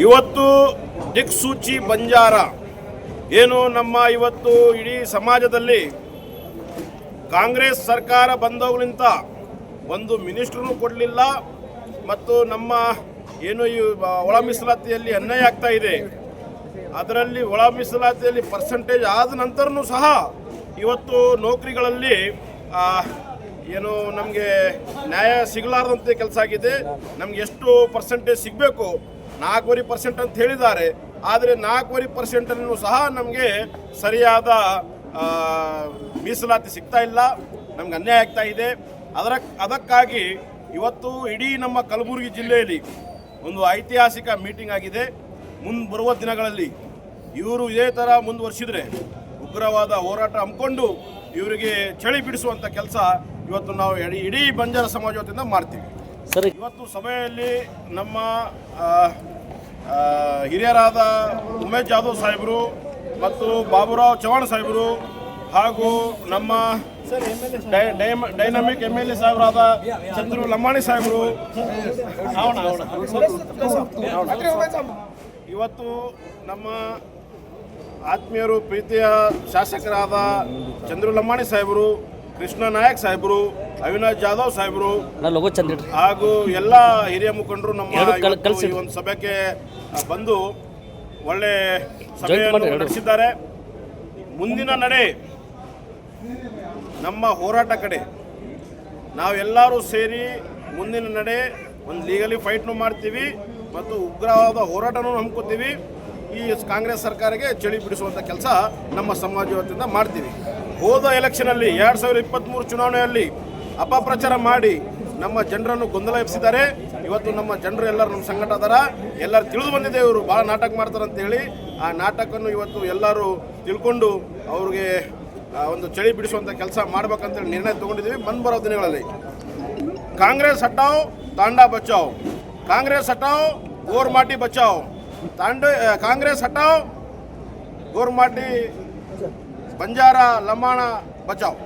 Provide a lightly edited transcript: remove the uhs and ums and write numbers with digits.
ಇವತ್ತು ದಿಕ್ಸೂಚಿ ಬಂಜಾರ ಏನು ನಮ್ಮ ಇವತ್ತು ಇಡೀ ಸಮಾಜದಲ್ಲಿ ಕಾಂಗ್ರೆಸ್ ಸರ್ಕಾರ ಬಂದವುಗಳಿಂದ ಒಂದು ಮಿನಿಸ್ಟ್ರೂ ಕೊಡಲಿಲ್ಲ ಮತ್ತು ನಮ್ಮ ಏನು ಈ ಒಳ ಮೀಸಲಾತಿಯಲ್ಲಿ ಅನ್ಯಾಯ ಆಗ್ತಾ ಇದೆ. ಅದರಲ್ಲಿ ಒಳ ಮೀಸಲಾತಿಯಲ್ಲಿ ಪರ್ಸೆಂಟೇಜ್ ಆದ ನಂತರನೂ ಸಹ ಇವತ್ತು ನೌಕರಿಗಳಲ್ಲಿ ಏನು ನಮಗೆ ನ್ಯಾಯ ಸಿಗಲಾರ್ದಂತೆ ಕೆಲಸ ಆಗಿದೆ. ನಮ್ಗೆ ಎಷ್ಟು ಪರ್ಸೆಂಟೇಜ್ ಸಿಗಬೇಕು 4.5% ಅಂತ ಹೇಳಿದ್ದಾರೆ. ಆದರೆ 4.5%ಅನ್ನು ಸಹ ನಮಗೆ ಸರಿಯಾದ ಮೀಸಲಾತಿ ಸಿಗ್ತಾ ಇಲ್ಲ, ನಮ್ಗೆ ಅನ್ಯಾಯ ಆಗ್ತಾ ಇದೆ. ಅದಕ್ಕಾಗಿ ಇವತ್ತು ಇಡೀ ನಮ್ಮ ಕಲಬುರಗಿ ಜಿಲ್ಲೆಯಲ್ಲಿ ಒಂದು ಐತಿಹಾಸಿಕ ಮೀಟಿಂಗ್ ಆಗಿದೆ. ಬರುವ ದಿನಗಳಲ್ಲಿ ಇವರು ಇದೇ ಥರ ಮುಂದುವರಿಸಿದರೆ ಉಗ್ರವಾದ ಹೋರಾಟ ಹಮ್ಮಿಕೊಂಡು ಇವರಿಗೆ ಚಳಿ ಬಿಡಿಸುವಂಥ ಕೆಲಸ ಇವತ್ತು ನಾವು ಇಡೀ ಬಂಜಾರ ಸಮಾಜ ವತಿಯಿಂದ ಮಾಡ್ತೀವಿ. ಸರಿ, ಇವತ್ತು ಸಭೆಯಲ್ಲಿ ನಮ್ಮ ಹಿರಿಯರಾದ ಉಮೇಶ್ ಜಾಧವ್ ಸಾಹೇಬರು ಮತ್ತು ಬಾಬುರಾವ್ ಚವಾಣ್ ಸಾಹೇಬರು ಹಾಗೂ ನಮ್ಮ ಡೈನಾಮಿಕ್ MLA ಸಾಹೇಬರಾದ ಚಂದ್ರು ಲಂಬಾಣಿ ಸಾಹೇಬರು ಇವತ್ತು ನಮ್ಮ ಆತ್ಮೀಯರು ಪ್ರೀತಿಯ ಶಾಸಕರಾದ ಚಂದ್ರು ಲಂಬಾಣಿ ಸಾಹೇಬರು, ಕೃಷ್ಣ ನಾಯಕ್ ಸಾಹೇಬರು, ಅವಿನಾಶ್ ಜಾಧವ್ ಸಾಹೇಬರು ಹಾಗೂ ಎಲ್ಲ ಹಿರಿಯ ಮುಖಂಡರು ನಮ್ಮ ಈ ಒಂದು ಸಭೆಗೆ ಬಂದು ಒಳ್ಳೆ ಸಭೆಯನ್ನು ನಡೆಸಿದ್ದಾರೆ. ಮುಂದಿನ ನಡೆ ನಮ್ಮ ಹೋರಾಟ ಕಡೆ ನಾವೆಲ್ಲರೂ ಸೇರಿ ಮುಂದಿನ ನಡೆ ಒಂದು ಲೀಗಲಿ ಫೈಟ್ನು ಮಾಡ್ತೀವಿ ಮತ್ತು ಉಗ್ರವಾದ ಹೋರಾಟನೂ ಹಮ್ಮಿಕೊತೀವಿ. ಈ ಕಾಂಗ್ರೆಸ್ ಸರ್ಕಾರಕ್ಕೆ ಚಳಿ ಬಿಡಿಸುವಂಥ ಕೆಲಸ ನಮ್ಮ ಸಮಾಜ ವತಿಯಿಂದ ಮಾಡ್ತೀವಿ. ಹೋದ ಎಲೆಕ್ಷನಲ್ಲಿ 2023 ಚುನಾವಣೆಯಲ್ಲಿ ಅಪಪ್ರಚಾರ ಮಾಡಿ ನಮ್ಮ ಜನರನ್ನು ಗೊಂದಲ ಎಬ್ಬಿಸಿದ್ದಾರೆ. ಇವತ್ತು ನಮ್ಮ ಜನರು ಎಲ್ಲರೂ ನಮ್ಮ ಸಂಘಟ ಅದಾರ, ಎಲ್ಲರೂ ತಿಳಿದು ಬಂದಿದೆ ಇವರು ಭಾಳ ನಾಟಕ ಮಾಡ್ತಾರೆ ಅಂತೇಳಿ. ಆ ನಾಟಕವನ್ನು ಇವತ್ತು ಎಲ್ಲರೂ ತಿಳ್ಕೊಂಡು ಅವ್ರಿಗೆ ಒಂದು ಚಳಿ ಬಿಡಿಸುವಂಥ ಕೆಲಸ ಮಾಡ್ಬೇಕಂತೇಳಿ ನಿರ್ಣಯ ತೊಗೊಂಡಿದ್ದೀವಿ. ಬರೋ ದಿನಗಳಲ್ಲಿ ಕಾಂಗ್ರೆಸ್ ಹಟಾವ್ ತಾಂಡಾ ಬಚಾವ್, ಕಾಂಗ್ರೆಸ್ ಹಟಾವ್ ಗೋರ್ಮಾಟಿ ಬಚಾವ್, ಕಾಂಗ್ರೆಸ್ ಹಟಾವ್ ಗೋರ್ಮಾಟಿ ಬಂಜಾರ ಲಂಬಾಣ ಬಚಾವ್.